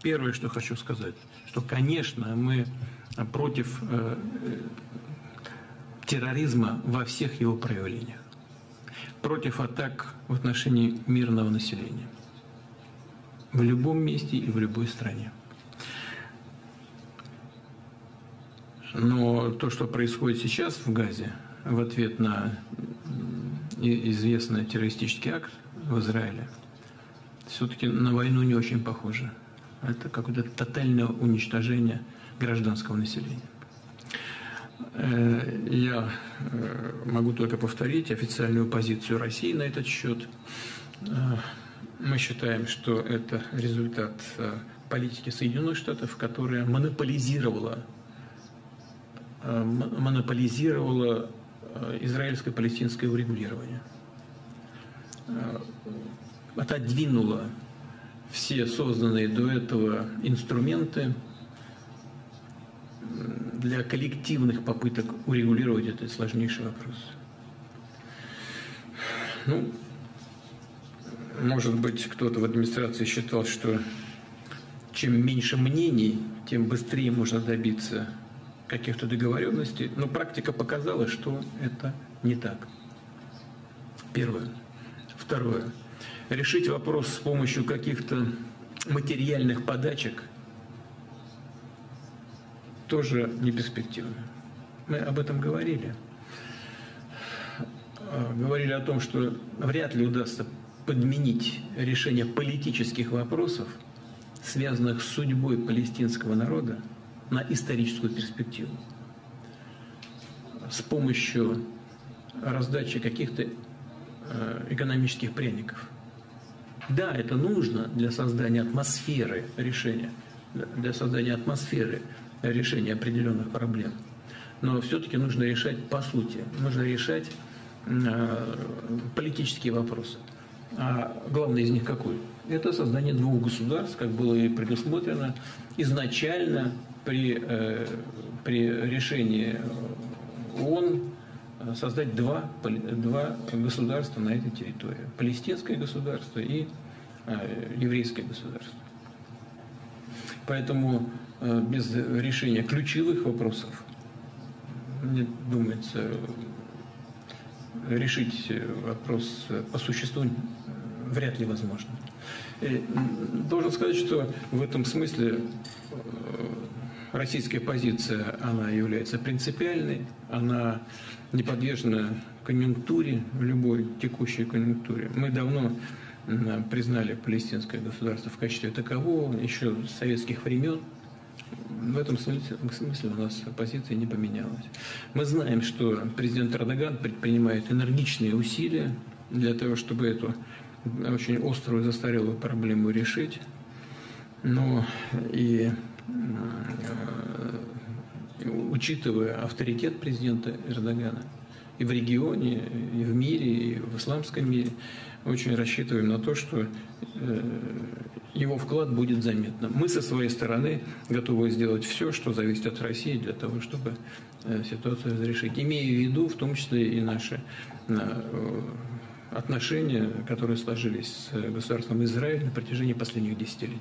Первое, что хочу сказать, что, конечно, мы против терроризма во всех его проявлениях, против атак в отношении мирного населения в любом месте и в любой стране. Но то, что происходит сейчас в Газе, в ответ на известный террористический акт в Израиле, все-таки на войну не очень похоже. Это какое-то тотальное уничтожение гражданского населения. Я могу только повторить официальную позицию России на этот счет. Мы считаем, что это результат политики Соединенных Штатов, которая монополизировала израильско-палестинское урегулирование, отодвинула все созданные до этого инструменты для коллективных попыток урегулировать этот сложнейший вопрос. Ну, может быть, кто-то в администрации считал, что чем меньше мнений, тем быстрее можно добиться каких-то договоренностей, но практика показала, что это не так. Первое. Второе. Решить вопрос с помощью каких-то материальных подачек тоже не перспективно. Мы об этом говорили. Говорили о том, что вряд ли удастся подменить решение политических вопросов, связанных с судьбой палестинского народа, на историческую перспективу с помощью раздачи каких-то экономических пряников. Да, это нужно для создания атмосферы решения, определенных проблем. Но все-таки нужно решать по сути, нужно решать политические вопросы. А главный из них какой? Это создание двух государств, как было и предусмотрено изначально при решении ООН создать два государства на этой территории. Палестинское государство и еврейское государство. Поэтому без решения ключевых вопросов, мне думается, решить вопрос по существу вряд ли возможно. И должен сказать, что в этом смысле российская позиция, она является принципиальной, она не подвержена конъюнктуре, любой текущей конъюнктуре. Мы давно признали палестинское государство в качестве такового, еще с советских времен. В этом смысле у нас позиция не поменялась. Мы знаем, что президент Эрдоган предпринимает энергичные усилия для того, чтобы эту очень острую застарелую проблему решить. Но и учитывая авторитет президента Эрдогана и в регионе, и в мире, и в исламском мире, очень рассчитываем на то, что его вклад будет заметным. Мы со своей стороны готовы сделать все, что зависит от России, для того, чтобы ситуацию разрешить. Имея в виду, в том числе, и наши отношения, которые сложились с государством Израиль на протяжении последних десятилетий.